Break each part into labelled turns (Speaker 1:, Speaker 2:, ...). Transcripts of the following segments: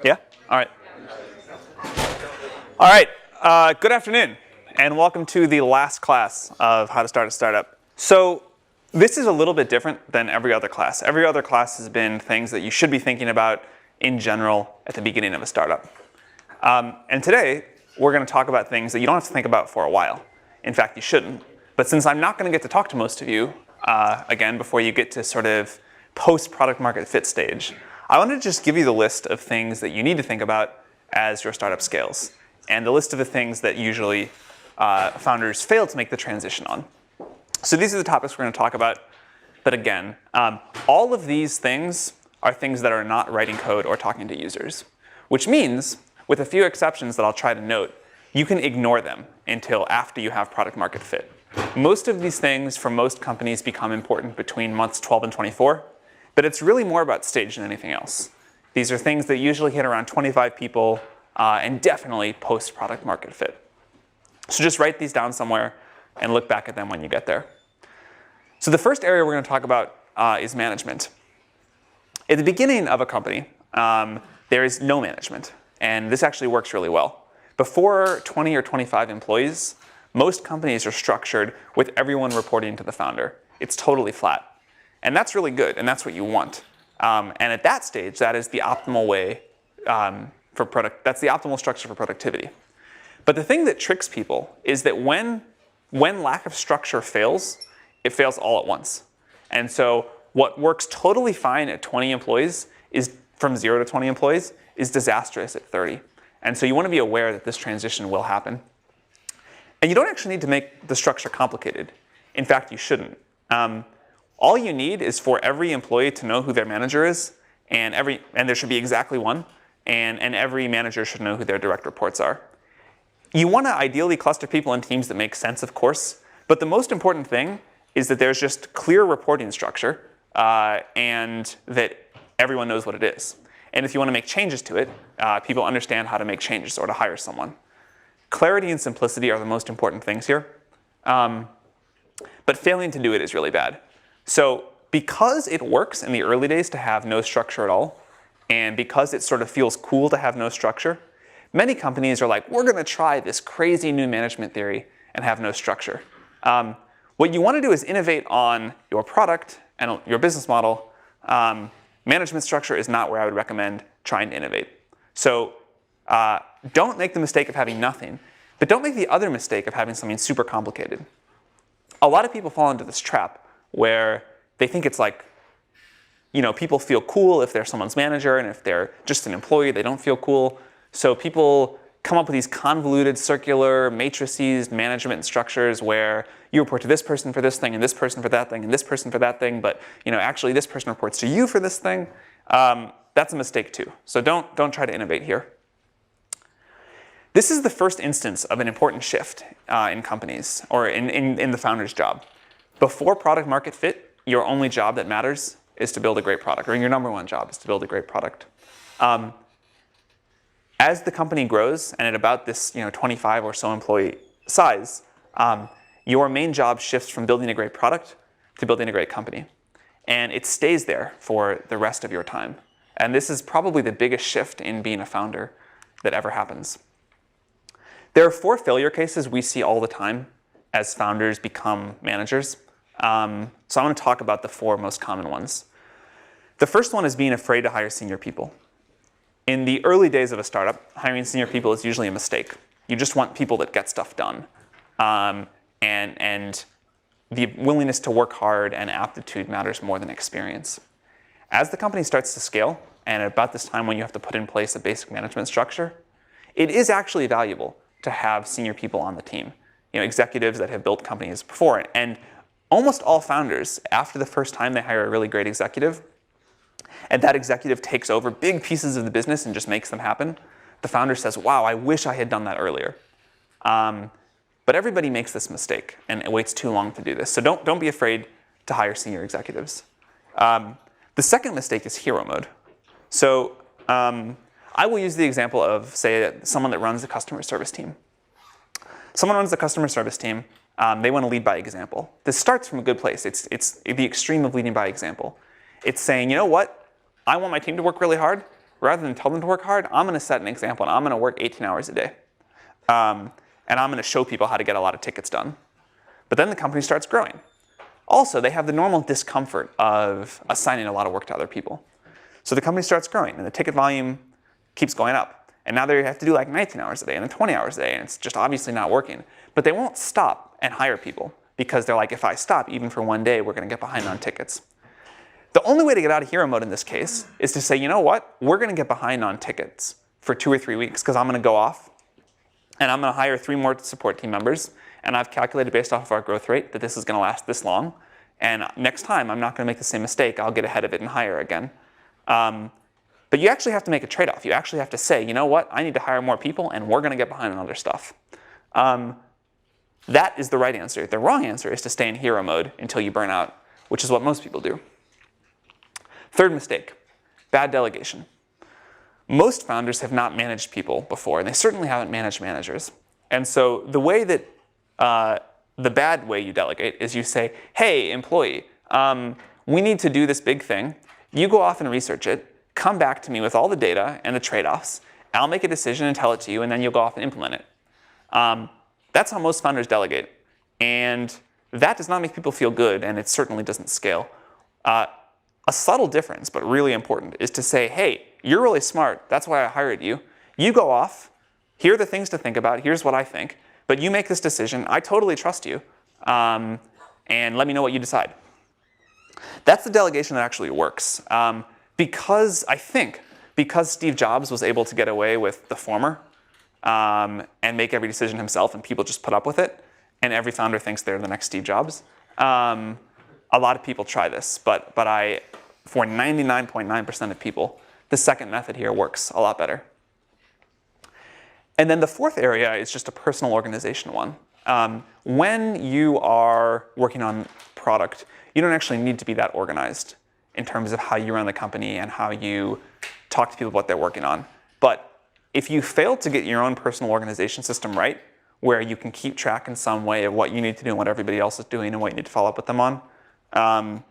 Speaker 1: Yeah? All right. All right. Good afternoon, and welcome to the last class of How to Start a Startup. So this is a little bit different than every other class. Every other class has been things that you should be thinking about in general at the beginning of a startup. And today, we're going to talk about things that you don't have to think about for a while. In fact, you shouldn't. But since I'm not going to get to talk to most of you, again, before you get to sort of post-product market fit stage, I wanted to just give you the list of things that you need to think about as your startup scales, and the list of the things that usually founders fail to make the transition on. So these are the topics we're going to talk about. But again, all of these things are things that are not writing code or talking to users, which means, with a few exceptions that I'll try to note, you can ignore them until after you have product market fit. Most of these things for most companies become important between months 12 and 24. But it's really more about stage than anything else. These are things that usually hit around 25 people and definitely post-product market fit. So just write these down somewhere and look back at them when you get there. So the first area we're going to talk about is management. At the beginning of a company, there is no management. And this actually works really well. Before 20 or 25 employees, most companies are structured with everyone reporting to the founder. It's totally flat. And that's really good, and that's what you want. And at that stage, that is the optimal way that's the optimal structure for productivity. But the thing that tricks people is that when lack of structure fails, it fails all at once. And so what works totally fine at 20 employees is from 0 to 20 employees is disastrous at 30. And so you want to be aware that this transition will happen. And you don't actually need to make the structure complicated. In fact, you shouldn't. All you need is for every employee to know who their manager is, and there should be exactly one, and every manager should know who their direct reports are. You want to ideally cluster people in teams that make sense, of course, but the most important thing is that there's just clear reporting structure, and that everyone knows what it is. And if you want to make changes to it, people understand how to make changes or to hire someone. Clarity and simplicity are the most important things here, but failing to do it is really bad. So because it works in the early days to have no structure at all, and because it sort of feels cool to have no structure, many companies are like, we're going to try this crazy new management theory and have no structure. What you want to do is innovate on your product and your business model. Management structure is not where I would recommend trying to innovate. So don't make the mistake of having nothing, but don't make the other mistake of having something super complicated. A lot of people fall into this trap where they think it's like, people feel cool if they're someone's manager, and if they're just an employee, they don't feel cool. So people come up with these convoluted circular matrices, management structures where you report to this person for this thing, and this person for that thing, and this person for that thing, but actually this person reports to you for this thing. That's a mistake too. So don't try to innovate here. This is the first instance of an important shift in companies, or in the founder's job. Before product market fit, your only job that matters is to build a great product, or your number one job is to build a great product. As the company grows, and at about this 25 or so employee size, your main job shifts from building a great product to building a great company. And it stays there for the rest of your time. And this is probably the biggest shift in being a founder that ever happens. There are 4 failure cases we see all the time as founders become managers. So I'm going to talk about the 4 most common ones. The first one is being afraid to hire senior people. In the early days of a startup, hiring senior people is usually a mistake. You just want people that get stuff done. And the willingness to work hard and aptitude matters more than experience. As the company starts to scale, and at about this time when you have to put in place a basic management structure, it is actually valuable to have senior people on the team. Executives that have built companies before. And almost all founders, after the first time they hire a really great executive, and that executive takes over big pieces of the business and just makes them happen, the founder says, wow, I wish I had done that earlier. But everybody makes this mistake, and it waits too long to do this. So don't be afraid to hire senior executives. The second mistake is hero mode. So I will use the example of, say, someone that runs the customer service team. Someone runs the customer service team. They want to lead by example. This starts from a good place. It's the extreme of leading by example. It's saying, you know what? I want my team to work really hard, rather than tell them to work hard, I'm going to set an example and I'm going to work 18 hours a day. And I'm going to show people how to get a lot of tickets done. But then the company starts growing. Also, they have the normal discomfort of assigning a lot of work to other people. So the company starts growing and the ticket volume keeps going up. And now they have to do like 19 hours a day and then 20 hours a day, and it's just obviously not working. But they won't stop and hire people because they're like, if I stop even for one day, we're going to get behind on tickets. The only way to get out of hero mode in this case is to say, you know what, we're going to get behind on tickets for 2 or 3 weeks because I'm going to go off and I'm going to hire 3 more support team members. And I've calculated based off of our growth rate that this is going to last this long. And next time, I'm not going to make the same mistake. I'll get ahead of it and hire again. But you actually have to make a trade-off. You actually have to say, you know what, I need to hire more people and we're going to get behind on other stuff. That is the right answer. The wrong answer is to stay in hero mode until you burn out, which is what most people do. Third mistake, bad delegation. Most founders have not managed people before, and they certainly haven't managed managers. And so the way that the bad way you delegate is you say, hey, employee, we need to do this big thing. You go off and research it. Come back to me with all the data and the trade-offs. I'll make a decision and tell it to you, and then you'll go off and implement it. That's how most founders delegate. And that does not make people feel good, and it certainly doesn't scale. A subtle difference, but really important, is to say, hey, you're really smart. That's why I hired you. You go off. Here are the things to think about. Here's what I think. But you make this decision. I totally trust you. And let me know what you decide. That's the delegation that actually works. Because Steve Jobs was able to get away with the former and make every decision himself and people just put up with it, and every founder thinks they're the next Steve Jobs, a lot of people try this. But for 99.9% of people, the second method here works a lot better. And then the fourth area is just a personal organization one. When you are working on product, you don't actually need to be that organized in terms of how you run the company and how you talk to people about what they're working on. But if you fail to get your own personal organization system right, where you can keep track in some way of what you need to do and what everybody else is doing and what you need to follow up with them on,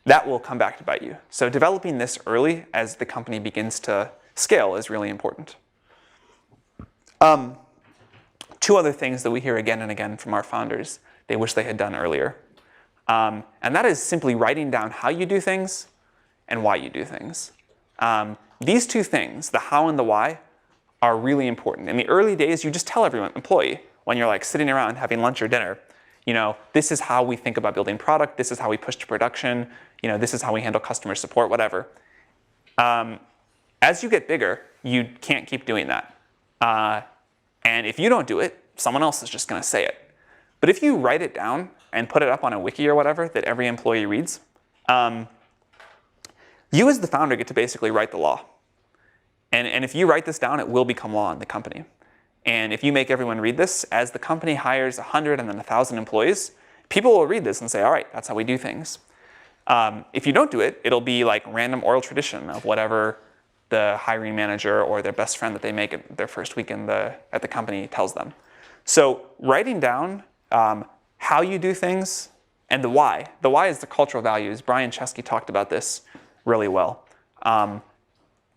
Speaker 1: that will come back to bite you. So developing this early as the company begins to scale is really important. 2 other things that we hear again and again from our founders they wish they had done earlier. And that is simply writing down how you do things and why you do things. These 2 things, the how and the why, are really important. In the early days, you just tell everyone, employee, when you're like sitting around having lunch or dinner, you know, this is how we think about building product, this is how we push to production, you know, this is how we handle customer support, whatever. As you get bigger, you can't keep doing that. And if you don't do it, someone else is just going to say it. But if you write it down and put it up on a wiki or whatever that every employee reads, you as the founder get to basically write the law. And if you write this down, it will become law in the company. And if you make everyone read this, as the company hires 100 and then 1,000 employees, people will read this and say, all right, that's how we do things. If you don't do it, it'll be like random oral tradition of whatever the hiring manager or their best friend that they make at their first week at the company tells them. So writing down how you do things and the why. The why is the cultural values. Brian Chesky talked about this really well.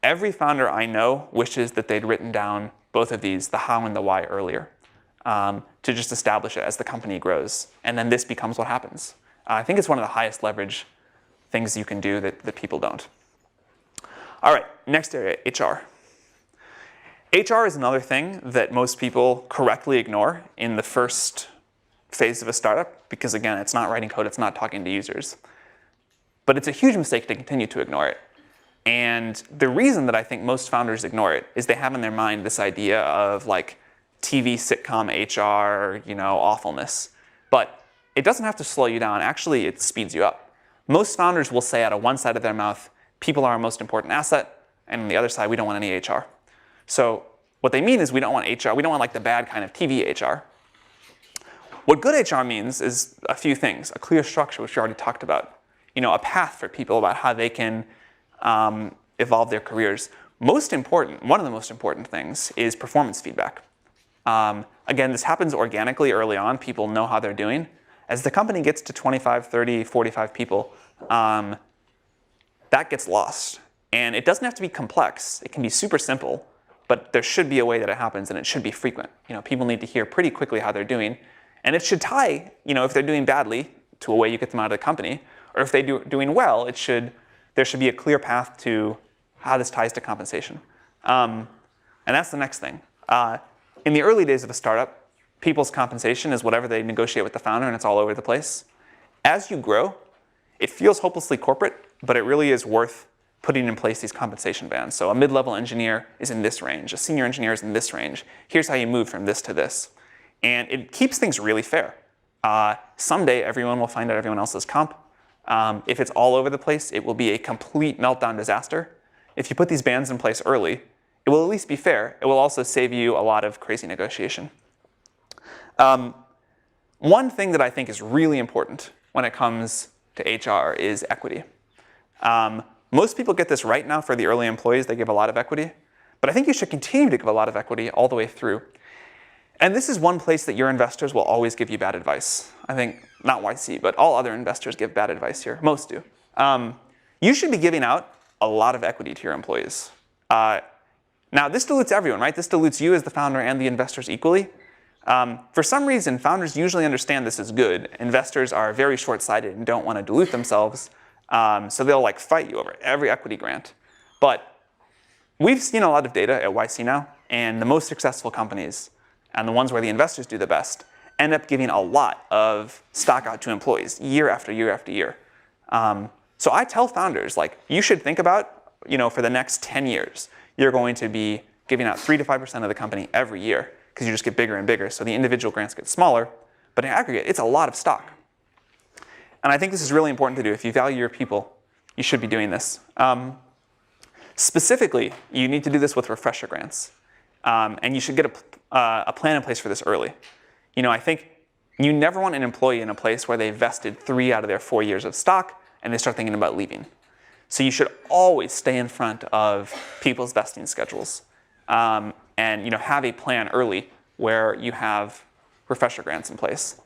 Speaker 1: Every founder I know wishes that they'd written down both of these, the how and the why, earlier, to just establish it as the company grows. And then this becomes what happens. I think it's one of the highest leverage things you can do that people don't. All right, next area, HR. HR is another thing that most people correctly ignore in the first phase of a startup because, again, it's not writing code, it's not talking to users. But it's a huge mistake to continue to ignore it. And the reason that I think most founders ignore it is they have in their mind this idea of like TV sitcom HR, you know, awfulness. But it doesn't have to slow you down. Actually, it speeds you up. Most founders will say out of one side of their mouth, people are our most important asset, and on the other side, we don't want any HR. So what they mean is we don't want HR. We don't want like the bad kind of TV HR. What good HR means is a few things. A clear structure, which we already talked about. You know, a path for people about how they can evolve their careers. Most important, one of the most important things is performance feedback. Again, this happens organically early on. People know how they're doing. As the company gets to 25, 30, 45 people, that gets lost. And it doesn't have to be complex. It can be super simple, but there should be a way that it happens, and it should be frequent. People need to hear pretty quickly how they're doing, and it should tie, if they're doing badly, to a way you get them out of the company, or if they're doing well, there should be a clear path to how this ties to compensation. And that's the next thing. In the early days of a startup, people's compensation is whatever they negotiate with the founder, and it's all over the place. As you grow, it feels hopelessly corporate, but it really is worth putting in place these compensation bands. So a mid-level engineer is in this range, a senior engineer is in this range. Here's how you move from this to this. And it keeps things really fair. Someday, everyone will find out everyone else's comp. If it's all over the place, it will be a complete meltdown disaster. If you put these bands in place early, it will at least be fair. It will also save you a lot of crazy negotiation. One thing that I think is really important when it comes to HR is equity. Most people get this right now for the early employees. They give a lot of equity. But I think you should continue to give a lot of equity all the way through. And this is one place that your investors will always give you bad advice. I think, not YC, but all other investors give bad advice here. Most do. You should be giving out a lot of equity to your employees. Now, this dilutes everyone, right? This dilutes you as the founder and the investors equally. For some reason, founders usually understand this is good. Investors are very short-sighted and don't want to dilute themselves. So they'll fight you over every equity grant. But we've seen a lot of data at YC now, and the most successful companies, and the ones where the investors do the best, end up giving a lot of stock out to employees year after year after year. So I tell founders, you should think about, for the next 10 years, you're going to be giving out 3 to 5% of the company every year, because you just get bigger and bigger. So the individual grants get smaller, but in aggregate, it's a lot of stock. And I think this is really important to do. If you value your people, you should be doing this. Specifically, you need to do this with refresher grants. And you should get a plan in place for this early. I think you never want an employee in a place where they vested 3 out of their 4 years of stock and they start thinking about leaving. So you should always stay in front of people's vesting schedules and have a plan early where you have refresher grants in place.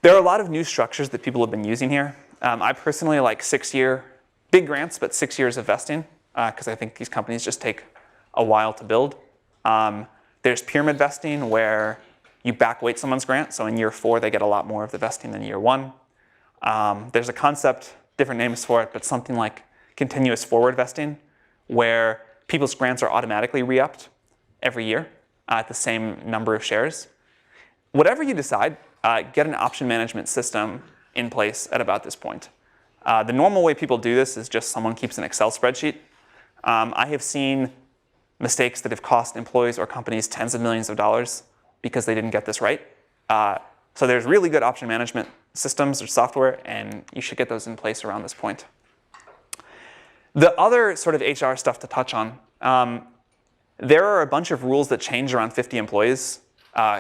Speaker 1: There are a lot of new structures that people have been using here. I personally like 6-year, big grants, but 6 years of vesting, because I think these companies just take a while to build. There's pyramid vesting, where you backweight someone's grant, so in year 4 they get a lot more of the vesting than year 1. There's a concept, different names for it, but something like continuous forward vesting, where people's grants are automatically re-upped every year at the same number of shares. Whatever you decide, get an option management system in place at about this point. The normal way people do this is just someone keeps an Excel spreadsheet. I have seen mistakes that have cost employees or companies tens of millions of dollars because they didn't get this right. So there's really good option management systems or software, and you should get those in place around this point. The other sort of HR stuff to touch on, there are a bunch of rules that change around 50 employees.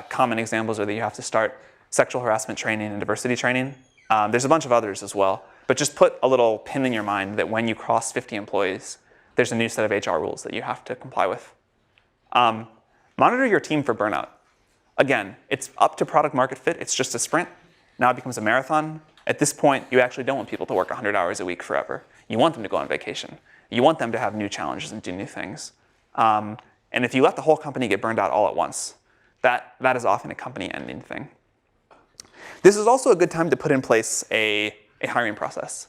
Speaker 1: Common examples are that you have to start sexual harassment training and diversity training. There's a bunch of others as well, but just put a little pin in your mind that when you cross 50 employees, there's a new set of HR rules that you have to comply with. Monitor your team for burnout. Again, it's up to product market fit. It's just a sprint. Now it becomes a marathon. At this point, you actually don't want people to work 100 hours a week forever. You want them to go on vacation. You want them to have new challenges and do new things. And if you let the whole company get burned out all at once, that is often a company-ending thing. This is also a good time to put in place a hiring process.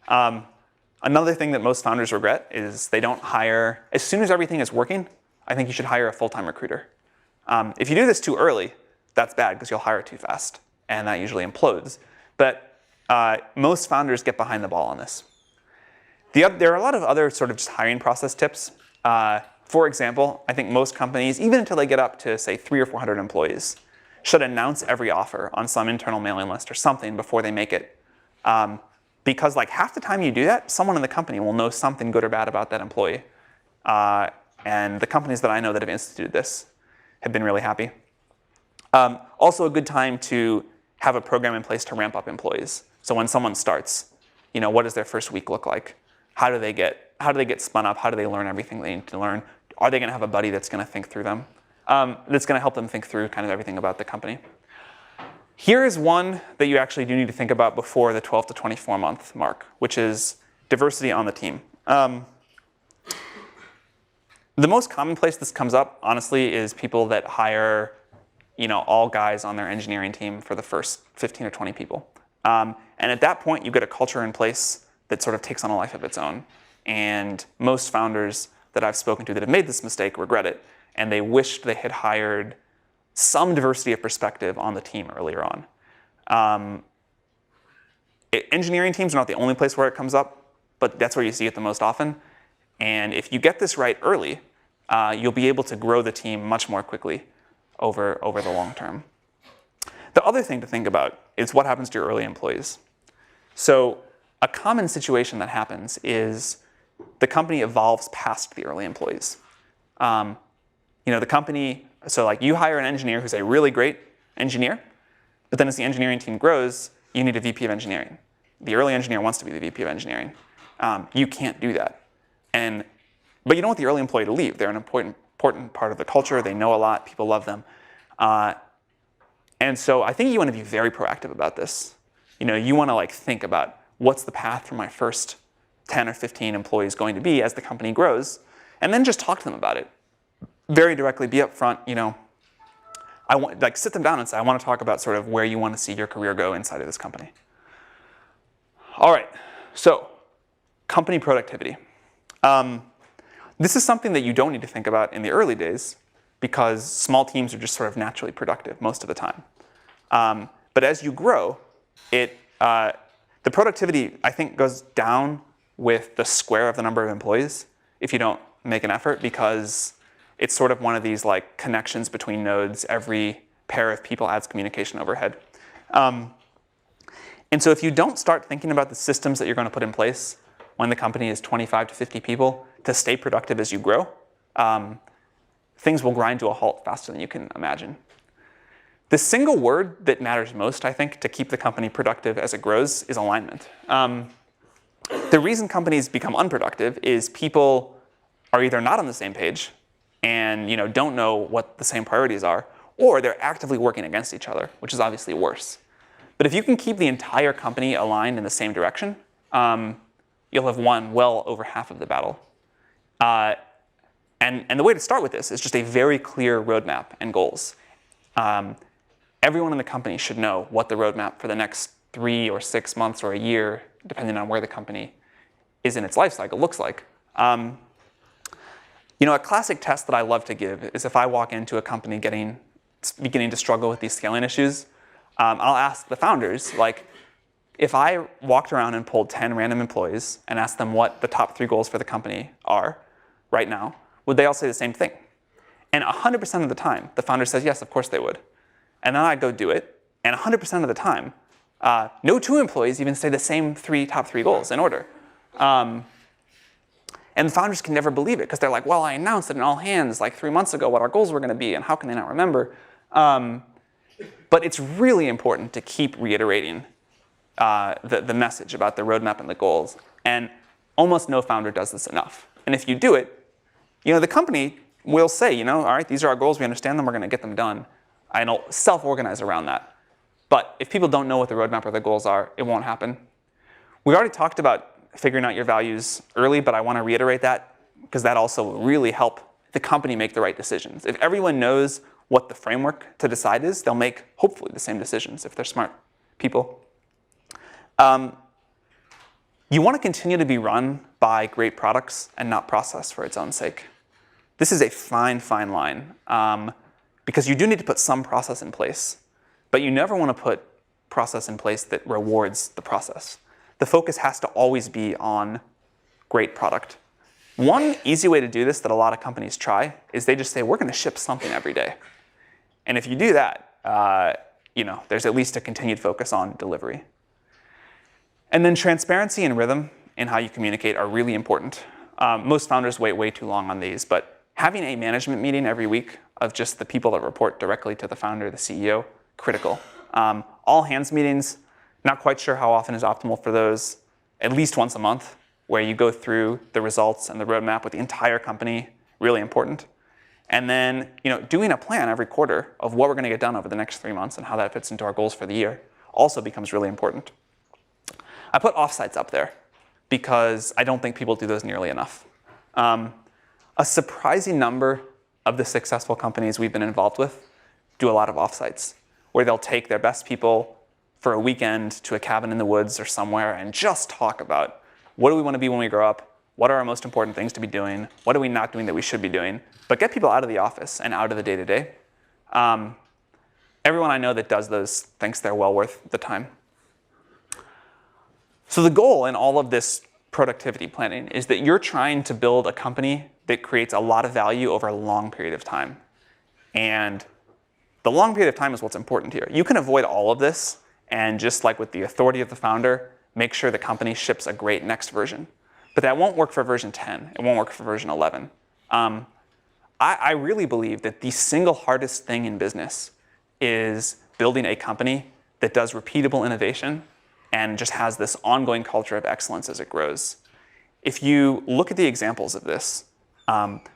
Speaker 1: Another thing that most founders regret is they don't hire. As soon as everything is working, I think you should hire a full-time recruiter. If you do this too early, that's bad because you'll hire too fast, and that usually implodes. But most founders get behind the ball on this. There are a lot of other sort of just hiring process tips. For example, I think most companies, even until they get up to, say, 300 or 400 employees, should announce every offer on some internal mailing list or something before they make it. Because half the time you do that, someone in the company will know something good or bad about that employee. And the companies that I know that have instituted this have been really happy. Also a good time to have a program in place to ramp up employees. So when someone starts, what does their first week look like? How do they get spun up? How do they learn everything they need to learn? Are they going to have a buddy that's going to think through them? That's going to help them think through kind of everything about the company. Here is one that you actually do need to think about before the 12 to 24 month mark, which is diversity on the team. The most common place this comes up, honestly, is people that hire all guys on their engineering team for the first 15 or 20 people. And at that point, you get a culture in place that sort of takes on a life of its own. And most founders that I've spoken to that have made this mistake regret it, and they wished they had hired some diversity of perspective on the team earlier on. Engineering teams are not the only place where it comes up, but that's where you see it the most often. And if you get this right early, you'll be able to grow the team much more quickly over the long term. The other thing to think about is what happens to your early employees. So a common situation that happens is the company evolves past the early employees. The company, so like you hire an engineer who's a really great engineer, but then as the engineering team grows, you need a VP of engineering. The early engineer wants to be the VP of engineering. You can't do that. But you don't want the early employee to leave. They're an important part of the culture. They know a lot. People love them. And so I think you want to be very proactive about this. You want to think about what's the path for my first 10 or 15 employees going to be as the company grows, and then just talk to them about it. Very directly, be upfront. I want sit them down and say, I want to talk about sort of where you want to see your career go inside of this company. All right, so company productivity. This is something that you don't need to think about in the early days because small teams are just sort of naturally productive most of the time. But as you grow, the productivity, I think, goes down with the square of the number of employees if you don't make an effort, because it's sort of one of these connections between nodes. Every pair of people adds communication overhead. And so if you don't start thinking about the systems that you're going to put in place when the company is 25 to 50 people to stay productive as you grow, things will grind to a halt faster than you can imagine. The single word that matters most, I think, to keep the company productive as it grows is alignment. The reason companies become unproductive is people are either not on the same page and don't know what the same priorities are, or they're actively working against each other, which is obviously worse. But if you can keep the entire company aligned in the same direction, you'll have won well over half of the battle. And the way to start with this is just a very clear roadmap and goals. Everyone in the company should know what the roadmap for the next 3 or 6 months or a year, depending on where the company is in its life cycle, looks like. A classic test that I love to give is if I walk into a company beginning to struggle with these scaling issues, I'll ask the founders, if I walked around and pulled 10 random employees and asked them what the top 3 goals for the company are right now, would they all say the same thing? And 100% of the time, the founder says, yes, of course they would. And then I go do it, and 100% of the time, no 2 employees even say the same top 3 goals in order. And the founders can never believe it, because they're like, well, I announced it in all hands 3 months ago what our goals were going to be, and how can they not remember? But it's really important to keep reiterating the message about the roadmap and the goals. And almost no founder does this enough. And if you do it, the company will say, all right, these are our goals, we understand them, we're going to get them done. And it'll self-organize around that. But if people don't know what the roadmap or the goals are, it won't happen. We already talked about figuring out your values early, but I want to reiterate that because that also will really help the company make the right decisions. If everyone knows what the framework to decide is, they'll make, hopefully, the same decisions if they're smart people. You want to continue to be run by great products and not process for its own sake. This is a fine, fine line because you do need to put some process in place, but you never want to put process in place that rewards the process. The focus has to always be on great product. One easy way to do this that a lot of companies try is they just say, we're going to ship something every day. And if you do that, there's at least a continued focus on delivery. And then transparency and rhythm in how you communicate are really important. Most founders wait way too long on these, but having a management meeting every week of just the people that report directly to the founder, the CEO, critical. All hands meetings, not quite sure how often is optimal for those, at least once a month, where you go through the results and the roadmap with the entire company, really important. And then, doing a plan every quarter of what we're going to get done over the next 3 months and how that fits into our goals for the year also becomes really important. I put offsites up there because I don't think people do those nearly enough. A surprising number of the successful companies we've been involved with do a lot of offsites, where they'll take their best people for a weekend to a cabin in the woods or somewhere and just talk about what do we want to be when we grow up, what are our most important things to be doing, what are we not doing that we should be doing, but get people out of the office and out of the day-to-day. Everyone I know that does those thinks they're well worth the time. So the goal in all of this productivity planning is that you're trying to build a company that creates a lot of value over a long period of time. And the long period of time is what's important here. You can avoid all of this and just like with the authority of the founder, make sure the company ships a great next version. But that won't work for version 10. It won't work for version 11. I really believe that the single hardest thing in business is building a company that does repeatable innovation and just has this ongoing culture of excellence as it grows. If you look at the examples of this,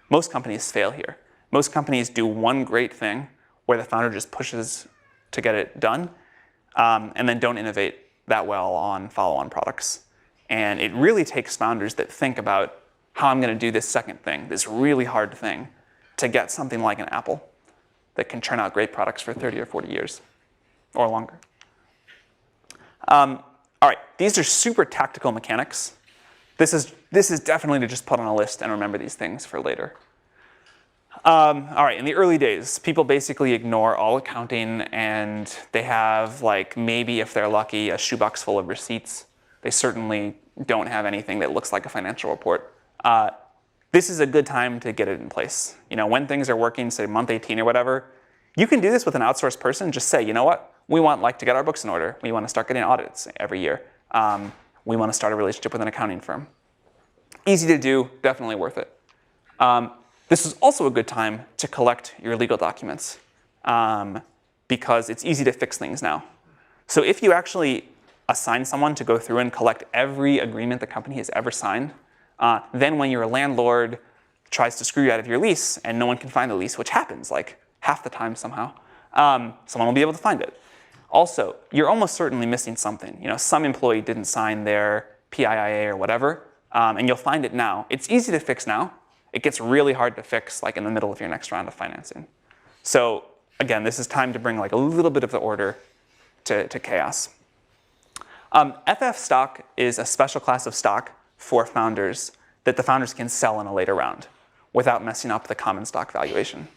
Speaker 1: most companies fail here. Most companies do one great thing where the founder just pushes to get it done, and then don't innovate that well on follow-on products. And it really takes founders that think about how I'm going to do this second thing, this really hard thing, to get something like an Apple that can churn out great products for 30 or 40 years or longer. All right, these are super tactical mechanics. This is definitely to just put on a list and remember these things for later. All right, in the early days, people basically ignore all accounting and they have, like, maybe if they're lucky, a shoebox full of receipts. They certainly don't have anything that looks like a financial report. This is a good time to get it in place. You know, when things are working, say month 18 or whatever, you can do this with an outsourced person. Just say, you know what? We want to get our books in order. We want to start getting audits every year. We want to start a relationship with an accounting firm. Easy to do, definitely worth it. This is also a good time to collect your legal documents because it's easy to fix things now. So if you actually assign someone to go through and collect every agreement the company has ever signed, then when your landlord tries to screw you out of your lease and no one can find the lease, which happens like half the time somehow, someone will be able to find it. Also, you're almost certainly missing something. You know, some employee didn't sign their PIIA or whatever, and you'll find it now. It's easy to fix now. It gets really hard to fix like in the middle of your next round of financing. So again, this is time to bring like a little bit of the order to chaos. FF stock is a special class of stock for founders that the founders can sell in a later round without messing up the common stock valuation.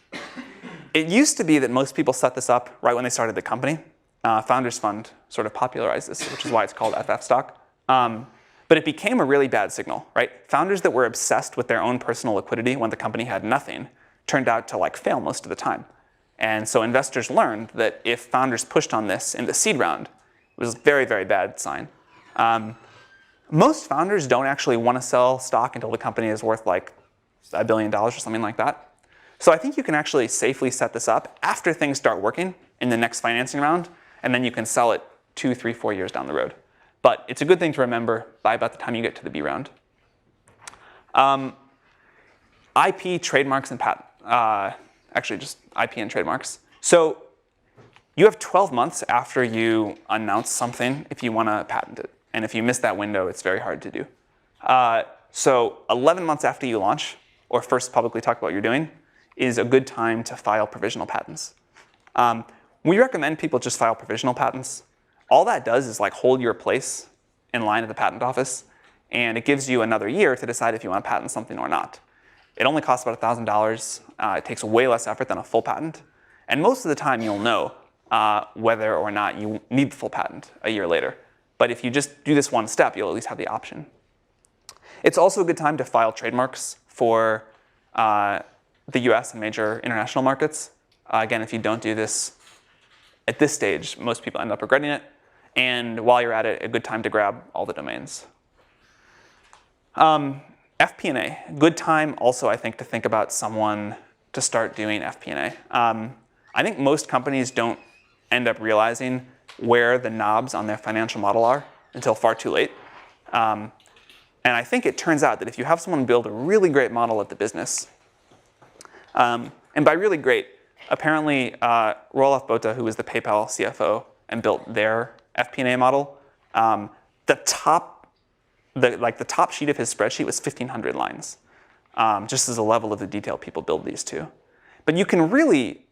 Speaker 1: It used to be that most people set this up right when they started the company. Founders Fund sort of popularized this, which is why it's called FF stock. But it became a really bad signal, right? Founders that were obsessed with their own personal liquidity when the company had nothing turned out to like fail most of the time. And so investors learned that if founders pushed on this in the seed round, it was a very, very bad sign. Most founders don't actually want to sell stock until the company is worth like $1 billion or something like that. So I think you can actually safely set this up after things start working in the next financing round, and then you can sell it 2, 3, 4 years down the road. But it's a good thing to remember by about the time you get to the B round. IP, trademarks, and patent. Actually, just IP and trademarks. So you have 12 months after you announce something if you want to patent it. And if you miss that window, it's very hard to do. So 11 months after you launch, or first publicly talk about what you're doing, is a good time to file provisional patents. We recommend people just file provisional patents. All that does is like hold your place in line at the patent office, and it gives you another year to decide if you want to patent something or not. It only costs about $1,000. It takes way less effort than a full patent. And most of the time you'll know whether or not you need the full patent a year later. But if you just do this one step, you'll at least have the option. It's also a good time to file trademarks for the US and major international markets. Again, if you don't do this at this stage, most people end up regretting it. And while you're at it, a good time to grab all the domains. FP&A, good time also, I think, to think about someone to start doing FP&A. I think most companies don't end up realizing where the knobs on their financial model are until far too late. And I think it turns out that if you have someone build a really great model of the business, and by really great, apparently Roelof Botha, who was the PayPal CFO and built their FP&A model, the top sheet of his spreadsheet was 1,500 lines. just as a level of the detail people build these to. But you can really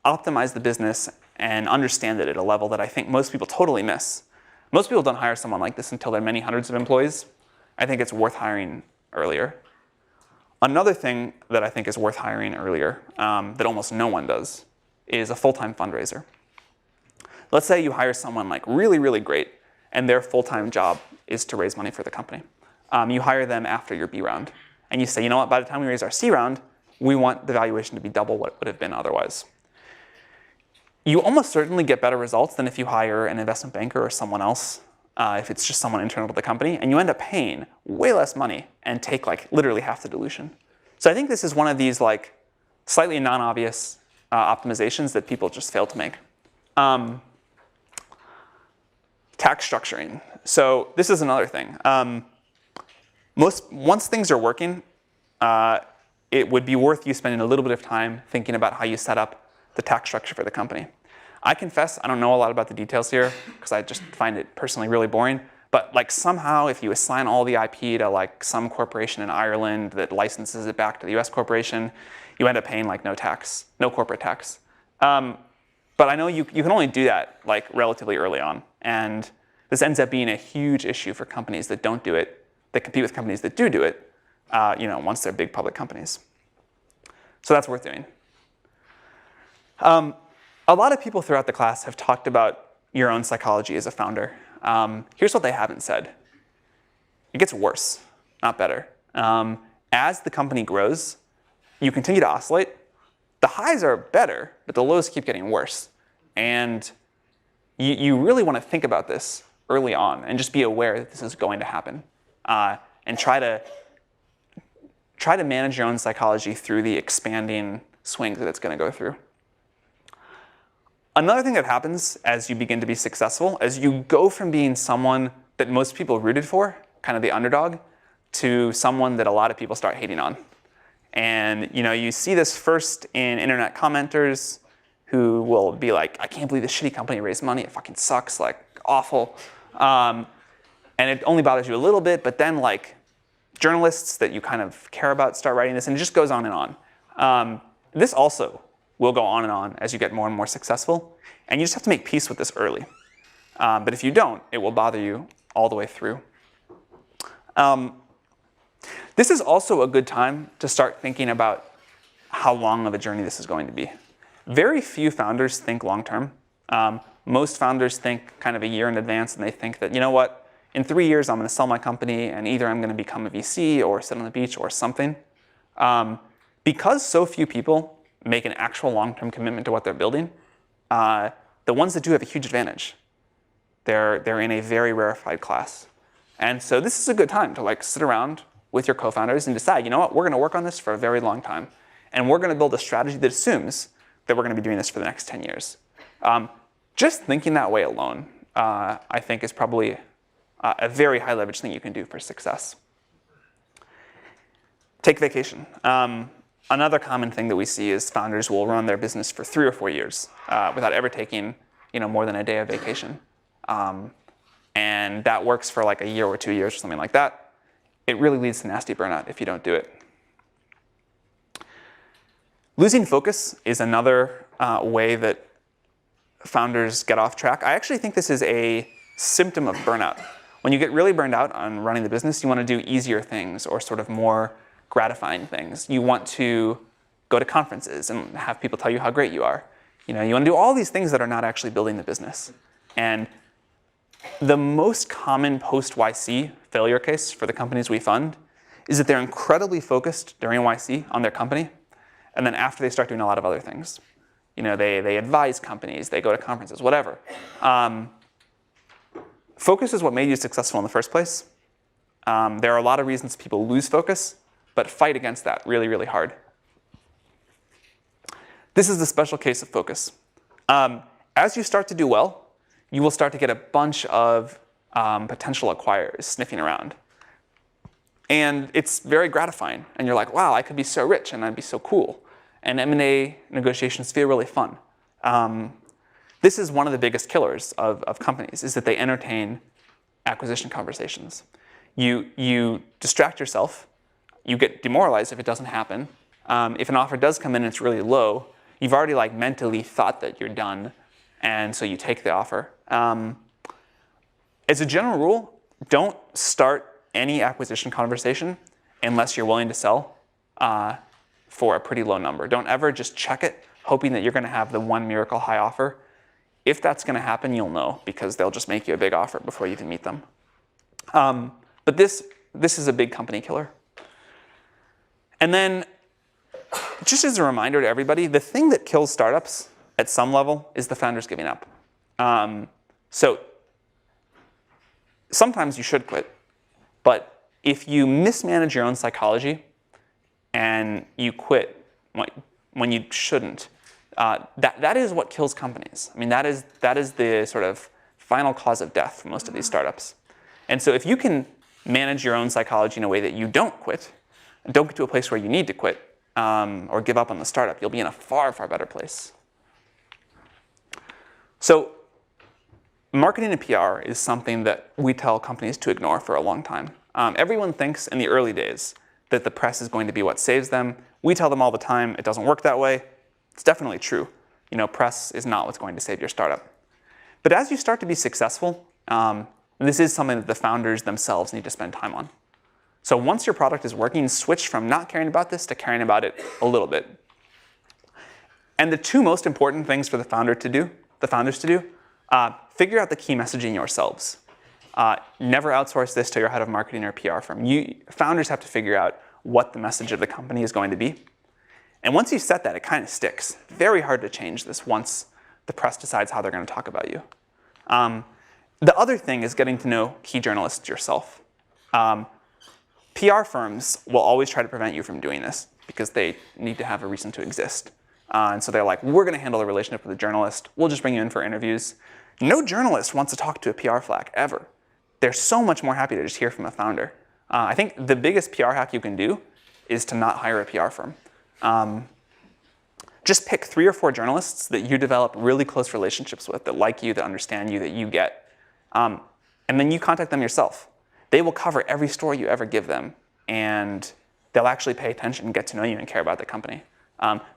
Speaker 1: optimize the business and understand it at a level that I think most people totally miss. Most people don't hire someone like this until they're many hundreds of employees. I think it's worth hiring earlier. Another thing that I think is worth hiring earlier that almost no one does is a full-time fundraiser. Let's say you hire someone like really, really great, and their full-time job is to raise money for the company. You hire them after your B round, and you say, you know what, by the time we raise our C round, we want the valuation to be double what it would have been otherwise. You almost certainly get better results than if you hire an investment banker or someone else, if it's just someone internal to the company, and you end up paying way less money and take like literally half the dilution. So I think this is one of these like slightly non-obvious optimizations that people just fail to make. Tax structuring. So this is another thing. Once things are working, it would be worth you spending a little bit of time thinking about how you set up the tax structure for the company. I confess I don't know a lot about the details here because I just find it personally really boring. But like somehow if you assign all the IP to like some corporation in Ireland that licenses it back to the US corporation, you end up paying like no tax, no corporate tax. But I know you can only do that like relatively early on. And this ends up being a huge issue for companies that don't do it, that compete with companies that do it, once they're big public companies. So that's worth doing. A lot of people throughout the class have talked about your own psychology as a founder. Here's what they haven't said. It gets worse, not better. As the company grows, you continue to oscillate. The highs are better, but the lows keep getting worse. And you really want to think about this early on and just be aware that this is going to happen. And try to manage your own psychology through the expanding swings that it's going to go through. Another thing that happens as you begin to be successful, as you go from being someone that most people rooted for, kind of the underdog, to someone that a lot of people start hating on. And you see this first in internet commenters who will be like, I can't believe this shitty company raised money, it fucking sucks, like awful. And it only bothers you a little bit, but then like journalists that you kind of care about start writing this, and it just goes on and on. This also will go on and on as you get more and more successful. And you just have to make peace with this early. But if you don't, it will bother you all the way through. This is also a good time to start thinking about how long of a journey this is going to be. Very few founders think long term. Most founders think kind of a year in advance, and they think that, you know what, in 3 years I'm going to sell my company, and either I'm going to become a VC or sit on the beach or something. Because so few people make an actual long-term commitment to what they're building, the ones that do have a huge advantage. They're in a very rarefied class. And so this is a good time to like sit around with your co-founders and decide, you know what, we're going to work on this for a very long time. And we're going to build a strategy that assumes that we're going to be doing this for the next 10 years. Just thinking that way alone, I think is probably a very high leverage thing you can do for success. Take vacation. Another common thing that we see is founders will run their business for 3 or 4 years without ever taking more than a day of vacation. And that works for like a year or 2 years or something like that. It really leads to nasty burnout if you don't do it. Losing focus is another way that founders get off track. I actually think this is a symptom of burnout. When you get really burned out on running the business, you want to do easier things or sort of more gratifying things. You want to go to conferences and have people tell you how great you are. You want to do all these things that are not actually building the business. And the most common post-YC failure case for the companies we fund is that they're incredibly focused during YC on their company, and then after they start doing a lot of other things. They advise companies, they go to conferences, whatever. Focus is what made you successful in the first place. There are a lot of reasons people lose focus, but fight against that really, really hard. This is the special case of focus. As you start to do well, you will start to get a bunch of potential acquirers sniffing around. And it's very gratifying. And you're like, wow, I could be so rich and I'd be so cool. And M&A negotiations feel really fun. This is one of the biggest killers of companies, is that they entertain acquisition conversations. You distract yourself you get demoralized if it doesn't happen. If an offer does come in and it's really low, you've already like mentally thought that you're done, and so you take the offer. As a general rule, don't start any acquisition conversation unless you're willing to sell for a pretty low number. Don't ever just check it, hoping that you're going to have the one miracle high offer. If that's going to happen, you'll know, because they'll just make you a big offer before you even meet them. But this is a big company killer. And then, just as a reminder to everybody, the thing that kills startups at some level is the founders giving up. So sometimes you should quit, but if you mismanage your own psychology and you quit when you shouldn't, that is what kills companies. I mean, that is the sort of final cause of death for most of these startups. And so if you can manage your own psychology in a way that you don't quit, and don't get to a place where you need to quit or give up on the startup, you'll be in a far, far better place. So marketing and PR is something that we tell companies to ignore for a long time. Everyone thinks in the early days that the press is going to be what saves them. We tell them all the time it doesn't work that way. It's definitely true. Press is not what's going to save your startup. But as you start to be successful, this is something that the founders themselves need to spend time on. So once your product is working, switch from not caring about this to caring about it a little bit. And the two most important things for the founders to do, figure out the key messaging yourselves. Never outsource this to your head of marketing or PR firm. Founders have to figure out what the message of the company is going to be. And once you set that, it kind of sticks. Very hard to change this once the press decides how they're going to talk about you. The other thing is getting to know key journalists yourself. PR firms will always try to prevent you from doing this because they need to have a reason to exist. And so they're like, we're going to handle the relationship with the journalist. We'll just bring you in for interviews. No journalist wants to talk to a PR flack, ever. They're so much more happy to just hear from a founder. I think the biggest PR hack you can do is to not hire a PR firm. Just pick 3 or 4 journalists that you develop really close relationships with, that like you, that understand you, that you get. And then you contact them yourself. They will cover every story you ever give them, and they'll actually pay attention and get to know you and care about the company.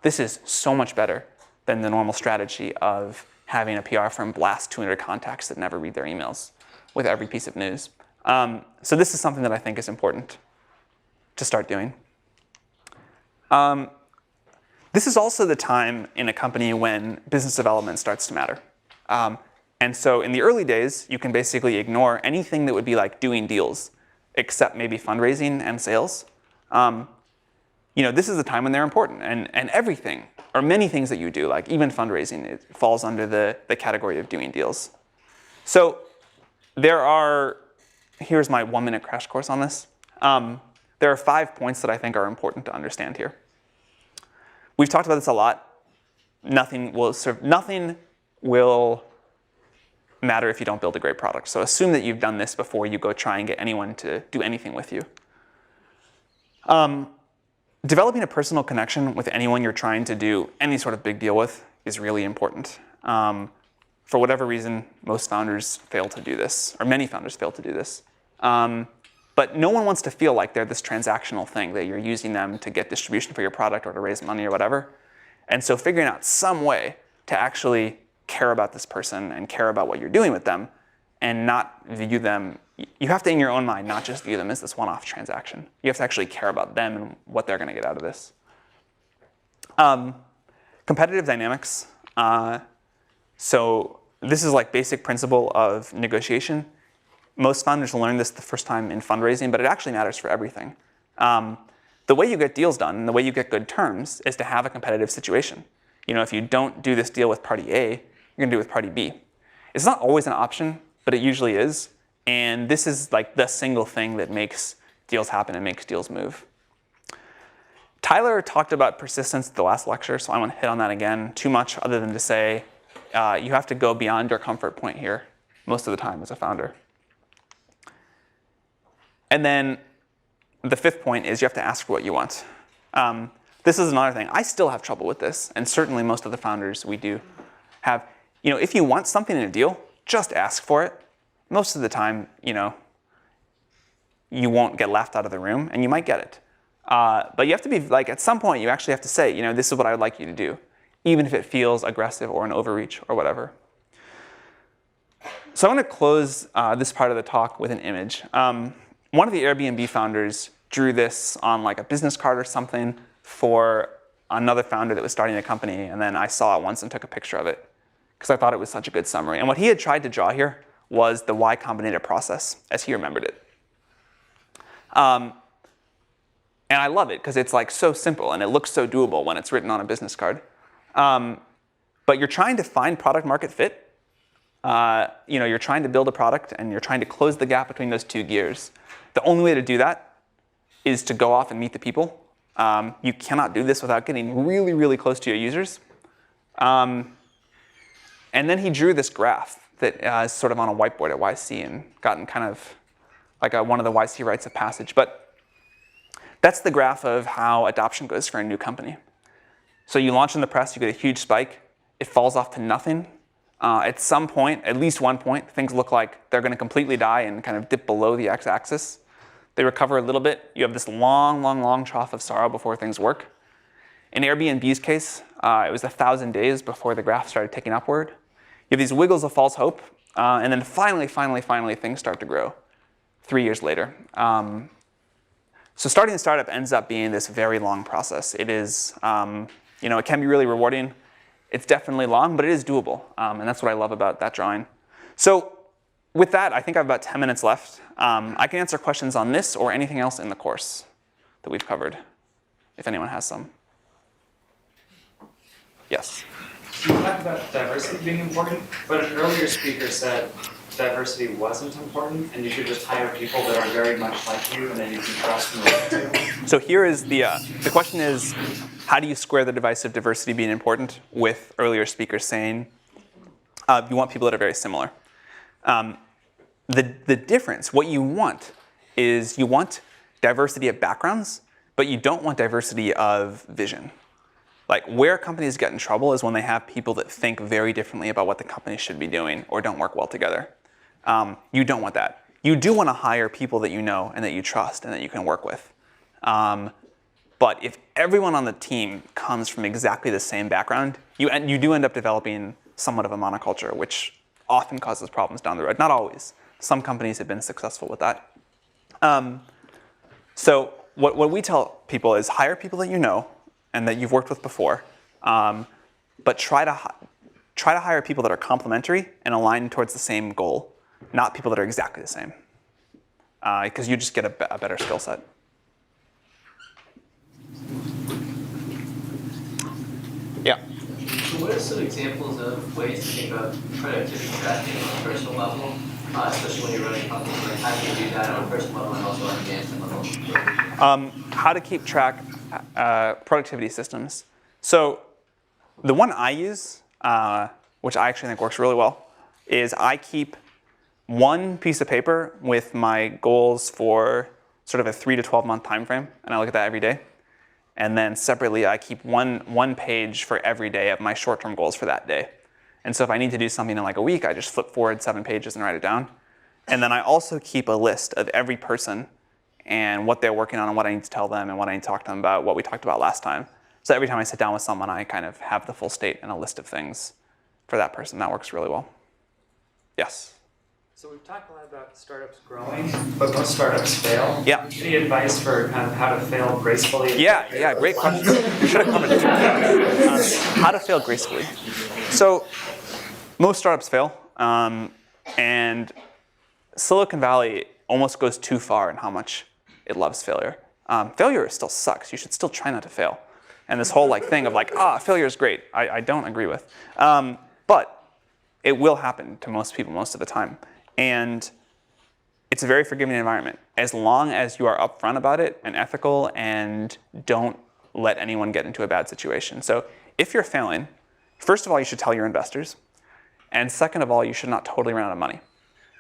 Speaker 1: This is so much better than the normal strategy of having a PR firm blast 200 contacts that never read their emails with every piece of news. So this is something that I think is important to start doing. This is also the time in a company when business development starts to matter. And so in the early days, you can basically ignore anything that would be like doing deals, except maybe fundraising and sales. This is the time when they're important, and everything, or many things that you do, like even fundraising, it falls under the category of doing deals. So here's my 1-minute crash course on this. There are 5 points that I think are important to understand here. We've talked about this a lot. Nothing will matter if you don't build a great product. So assume that you've done this before you go try and get anyone to do anything with you. Developing a personal connection with anyone you're trying to do any sort of big deal with is really important. For whatever reason, most founders fail to do this, or many founders fail to do this. But no one wants to feel like they're this transactional thing, that you're using them to get distribution for your product or to raise money or whatever. And so figuring out some way to actually care about this person and care about what you're doing with them and not view them, you have to, in your own mind, not just view them as this one-off transaction. You have to actually care about them and what they're going to get out of this. Competitive dynamics. So this is like basic principle of negotiation. Most founders will learn this the first time in fundraising, but it actually matters for everything. The way you get deals done and the way you get good terms is to have a competitive situation. If you don't do this deal with party A, you're going to do it with party B. It's not always an option, but it usually is. And this is like the single thing that makes deals happen and makes deals move. Tyler talked about persistence at the last lecture, so I won't hit on that again too much, other than to say you have to go beyond your comfort point here most of the time as a founder. And then the 5th point is you have to ask for what you want. This is another thing. I still have trouble with this, and certainly most of the founders we do have. If you want something in a deal, just ask for it. Most of the time, you won't get laughed out of the room, and you might get it. But you have to be like, at some point, you actually have to say, this is what I would like you to do, even if it feels aggressive or an overreach or whatever. So I'm going to close this part of the talk with an image. One of the Airbnb founders drew this on like a business card or something for another founder that was starting a company, and then I saw it once and took a picture of it because I thought it was such a good summary. And what he had tried to draw here was the Y Combinator process as he remembered it. And I love it because it's like so simple and it looks so doable when it's written on a business card. But you're trying to find product market fit. You're trying to build a product and you're trying to close the gap between those two gears. The only way to do that is to go off and meet the people. You cannot do this without getting really, really close to your users. And then he drew this graph that is sort of on a whiteboard at YC and gotten kind of like one of the YC rites of passage. But that's the graph of how adoption goes for a new company. So you launch in the press, you get a huge spike. It falls off to nothing. At some point, at least one point, things look like they're going to completely die and kind of dip below the x-axis. They recover a little bit. You have this long, long, long trough of sorrow before things work. In Airbnb's case, it was 1,000 days before the graph started ticking upward. You have these wiggles of false hope, and then finally, things start to grow 3 years later. So starting a startup ends up being this very long process. It is, it can be really rewarding. It's definitely long, but it is doable, and that's what I love about that drawing. So with that, I think I have about 10 minutes left. I can answer questions on this or anything else in the course that we've covered, if anyone has some. Yes?
Speaker 2: You talked about diversity being important, but an earlier speaker said diversity wasn't important, and you should just hire people that are very much like you, and then you can trust and relate to.
Speaker 1: So here is the question is, how do you square the device of diversity being important with earlier speakers saying you want people that are very similar? The difference, what you want is you want diversity of backgrounds, but you don't want diversity of vision. Like where companies get in trouble is when they have people that think very differently about what the company should be doing or don't work well together. You don't want that. You do want to hire people that you know and that you trust and that you can work with. But if everyone on the team comes from exactly the same background, you do end up developing somewhat of a monoculture, which often causes problems down the road. Not always. Some companies have been successful with that. So what we tell people is hire people that you know and that you've worked with before, but try to hire people that are complementary and aligned towards the same goal, not people that are exactly the same, because you just get a better skill set. Yeah.
Speaker 3: So what are some examples of ways to think about productivity tracking on a personal level, especially when you're running companies? Like how do you do that on a personal level and also on a management level?
Speaker 1: How to keep track productivity systems. So the one I use, which I actually think works really well, is I keep one piece of paper with my goals for sort of a 3 to 12 month time frame, and I look at that every day. And then separately, I keep one page for every day of my short-term goals for that day. And so if I need to do something in like a week, I just flip forward 7 pages and write it down. And then I also keep a list of every person and what they're working on and what I need to tell them and what I need to talk to them about, what we talked about last time. So every time I sit down with someone, I kind of have the full state and a list of things for that person. That works really well. Yes?
Speaker 2: So we've talked a lot about startups growing, but most startups fail.
Speaker 1: Yeah.
Speaker 2: Any advice for kind of how to fail gracefully?
Speaker 1: Yeah, great question. We should have covered it. How to fail gracefully. So most startups fail, and Silicon Valley almost goes too far in how much it loves failure. Failure still sucks. You should still try not to fail. And this whole thing of failure is great, I don't agree with. But it will happen to most people most of the time. And it's a very forgiving environment. As long as you are upfront about it and ethical and don't let anyone get into a bad situation. So if you're failing, first of all, you should tell your investors. And second of all, you should not totally run out of money.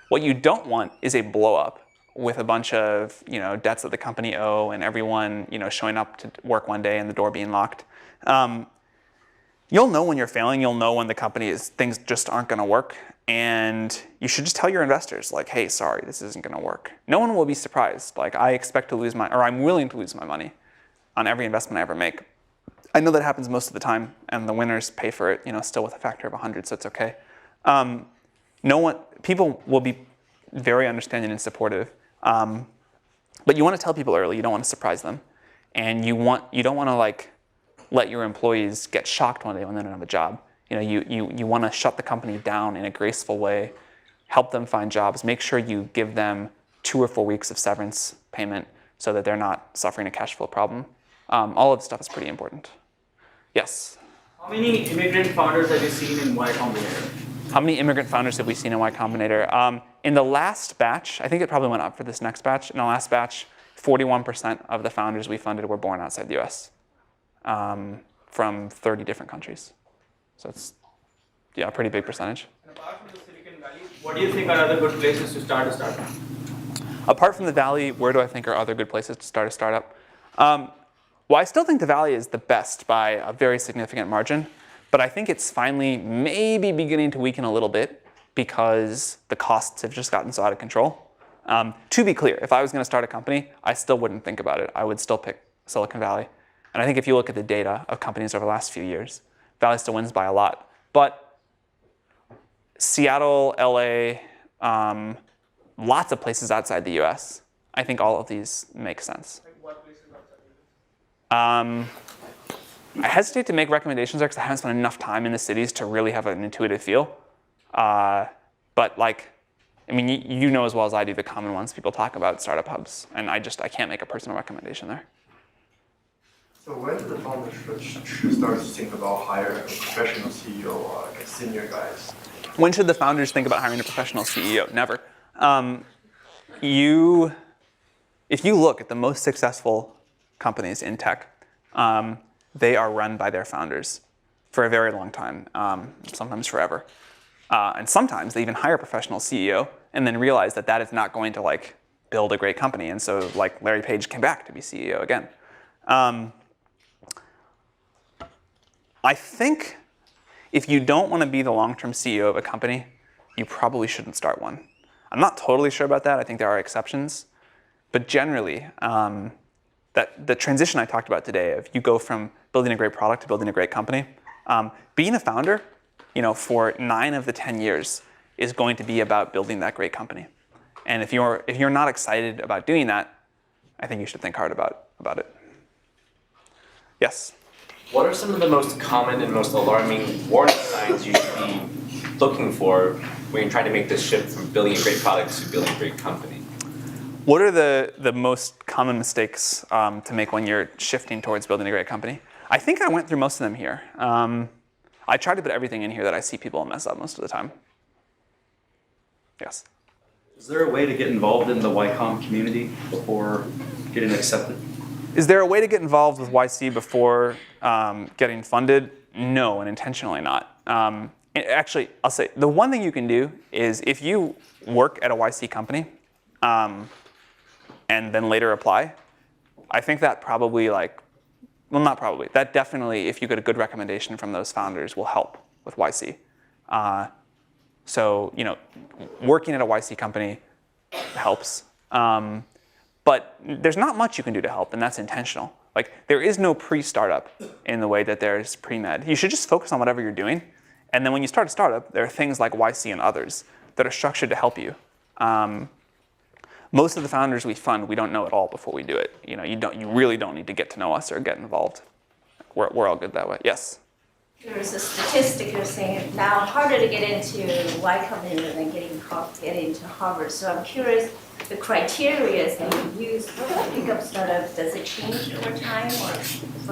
Speaker 1: What you don't want is a blow up with a bunch of debts that the company owe and everyone showing up to work one day and the door being locked. You'll know when you're failing. You'll know when the company things just aren't going to work. And you should just tell your investors, hey, sorry, this isn't going to work. No one will be surprised. I expect to lose or I'm willing to lose my money. on every investment I ever make. I know that happens most of the time, and the winners pay for it, still with a factor of 100, so it's okay. People will be very understanding and supportive, but you want to tell people early. You don't want to surprise them, and you don't want to like let your employees get shocked one day when they don't have a job. You want to shut the company down in a graceful way, help them find jobs, make sure you give them 2 or 4 weeks of severance payment so that they're not suffering a cash flow problem. All of this stuff is pretty important. Yes?
Speaker 4: How many immigrant founders have you seen in Y Combinator?
Speaker 1: How many immigrant founders have we seen in Y Combinator? In the last batch, I think it probably went up for this next batch. In the last batch, 41% of the founders we funded were born outside the US from 30 different countries. So it's a pretty big percentage.
Speaker 4: And apart from the Silicon Valley, what do you think are other good places to start a startup?
Speaker 1: Apart from the Valley, where do I think are other good places to start a startup? Well, I still think the Valley is the best by a very significant margin, but I think it's finally maybe beginning to weaken a little bit because the costs have just gotten so out of control. To be clear, if I was going to start a company, I still wouldn't think about it. I would still pick Silicon Valley. And I think if you look at the data of companies over the last few years, Valley still wins by a lot. But Seattle, LA, lots of places outside the US, I think all of these make sense.
Speaker 4: Like what places outside the US?
Speaker 1: I hesitate to make recommendations there because I haven't spent enough time in the cities to really have an intuitive feel. But you know as well as I do the common ones people talk about, startup hubs, and I can't make a personal recommendation there.
Speaker 5: So when did the founders start to think about hiring a professional CEO or like a senior guys?
Speaker 1: When should the founders think about hiring a professional CEO? Never. If you look at the most successful companies in tech, they are run by their founders for a very long time, sometimes forever. And sometimes they even hire a professional CEO and then realize that that is not going to build a great company. And so Larry Page came back to be CEO again. I think if you don't want to be the long-term CEO of a company, you probably shouldn't start one. I'm not totally sure about that. I think there are exceptions. But generally, the transition I talked about today, if you go from building a great product to building a great company, being a founder, for 9 of the 10 years is going to be about building that great company. And if you're not excited about doing that, I think you should think hard about it. Yes?
Speaker 6: What are some of the most common and most alarming warning signs you should be looking for when you're trying to make this shift from building a great product to building a great company?
Speaker 1: What are the most common mistakes to make when you're shifting towards building a great company? I think I went through most of them here. I try to put everything in here that I see people mess up most of the time. Yes?
Speaker 7: Is there a way to get involved in the YCOM community before getting accepted?
Speaker 1: Is there a way to get involved with YC before getting funded? No, and intentionally not. Actually, I'll say, the one thing you can do is if you work at a YC company and then later apply, I think that probably that definitely, if you get a good recommendation from those founders, will help with YC. So, working at a YC company helps. But there's not much you can do to help, and that's intentional. There is no pre-startup in the way that there's pre-med. You should just focus on whatever you're doing. And then when you start a startup, there are things like YC and others that are structured to help you. Most of the founders we fund, we don't know at all before we do it. You really don't need to get to know us or get involved. We're all good that way. Yes?
Speaker 8: There's a statistic you're saying now harder to get into Y Combinator than get into Harvard. So I'm curious, the criteria that you use for the pickup startup, does it change over time?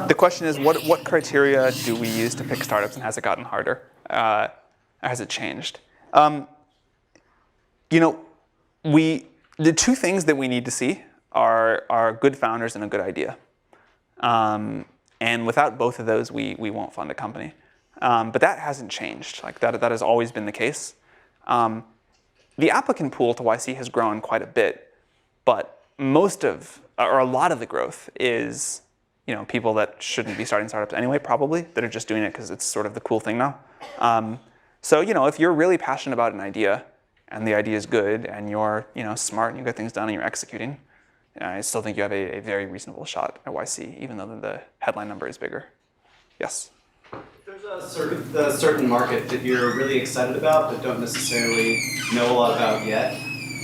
Speaker 1: The question is, what criteria do we use to pick startups, and has it gotten harder? Or has it changed? The 2 things that we need to see are good founders and a good idea. And without both of those, we won't fund a company. But that hasn't changed. That has always been the case. The applicant pool to YC has grown quite a bit, but a lot of the growth is people that shouldn't be starting startups anyway, probably, that are just doing it because it's sort of the cool thing now. So if you're really passionate about an idea, and the idea is good, and you're smart, and you get things done, and you're executing, I still think you have a very reasonable shot at YC, even though the headline number is bigger. Yes?
Speaker 9: There's a certain market that you're really excited about but don't necessarily know a lot about yet.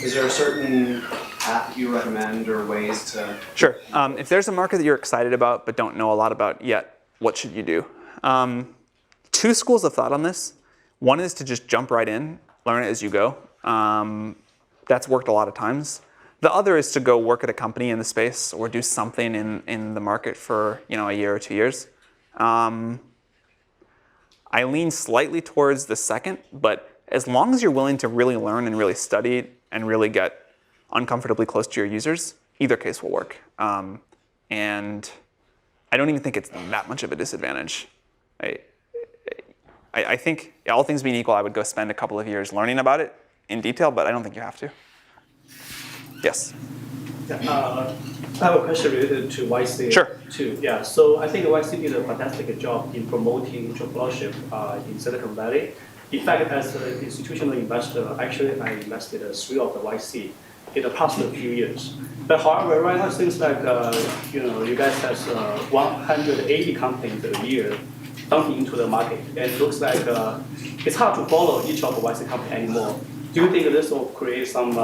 Speaker 9: Is there a certain path that you recommend or ways to?
Speaker 1: Sure. If there's a market that you're excited about but don't know a lot about yet, what should you do? Two schools of thought on this. One is to just jump right in, learn it as you go. That's worked a lot of times. The other is to go work at a company in the space or do something in the market for a year or 2 years. I lean slightly towards the second, but as long as you're willing to really learn and really study and really get uncomfortably close to your users, either case will work. And I don't even think it's that much of a disadvantage. I think all things being equal, I would go spend a couple of years learning about it in detail, but I don't think you have to. Yes?
Speaker 10: Yeah, I have a question related to YC
Speaker 1: Sure.
Speaker 10: too. Yeah, so I think YC did a fantastic job in promoting entrepreneurship in Silicon Valley. In fact, as an institutional investor, actually I invested 3 of the YC in the past few years. But however, right now it seems like you guys have 180 companies a year dumping into the market, and it looks like it's hard to follow each of the YC company anymore. Do you think this will create some,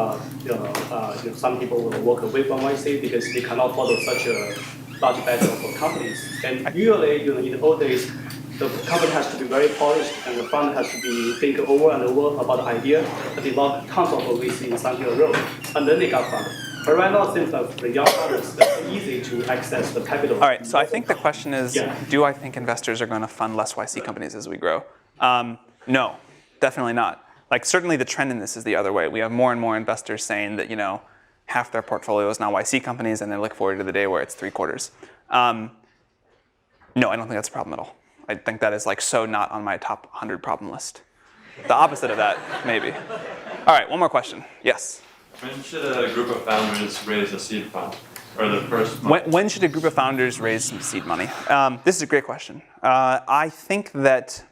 Speaker 10: some people will walk away from YC because they cannot follow such a large batch of companies? And usually, in the old days, the company has to be very polished, and the fund has to be think over and over about the idea, and develop tons of VC in some road, and then they got funded. But right now, it seems like the young founders, it's easy to access the capital.
Speaker 1: All right, so I think the question is, do I think investors are going to fund less YC companies as we grow? No, definitely not. Like, certainly the trend in this is the other way. We have more and more investors saying that, half their portfolio is now YC companies, and they look forward to the day where it's 3/4. No, I don't think that's a problem at all. I think that is so not on my top 100 problem list. The opposite of that, maybe. All right, one more question. Yes?
Speaker 11: When should a group of founders raise a seed fund? Or the first money?
Speaker 1: When should a group of founders raise some seed money? This is a great question. I think that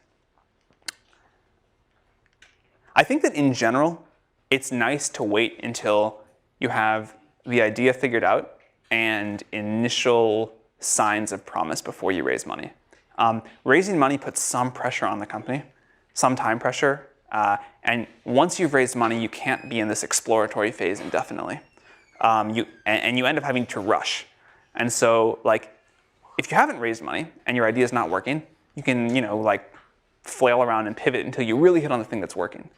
Speaker 1: in general, it's nice to wait until you have the idea figured out and initial signs of promise before you raise money. Raising money puts some pressure on the company, some time pressure, and once you've raised money, you can't be in this exploratory phase indefinitely. You end up having to rush. And so, if you haven't raised money and your idea is not working, you can, flail around and pivot until you really hit on the thing that's working.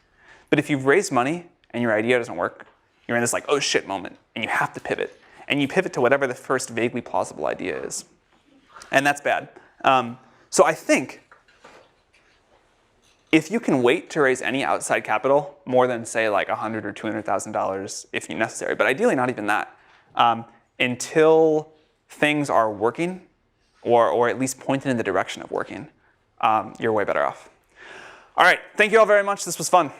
Speaker 1: But if you've raised money and your idea doesn't work, you're in this oh shit moment, and you have to pivot. And you pivot to whatever the first vaguely plausible idea is. And that's bad. So I think if you can wait to raise any outside capital, more than say $100,000 or $200,000 if necessary, but ideally not even that, until things are working, or at least pointed in the direction of working, you're way better off. All right, thank you all very much. This was fun.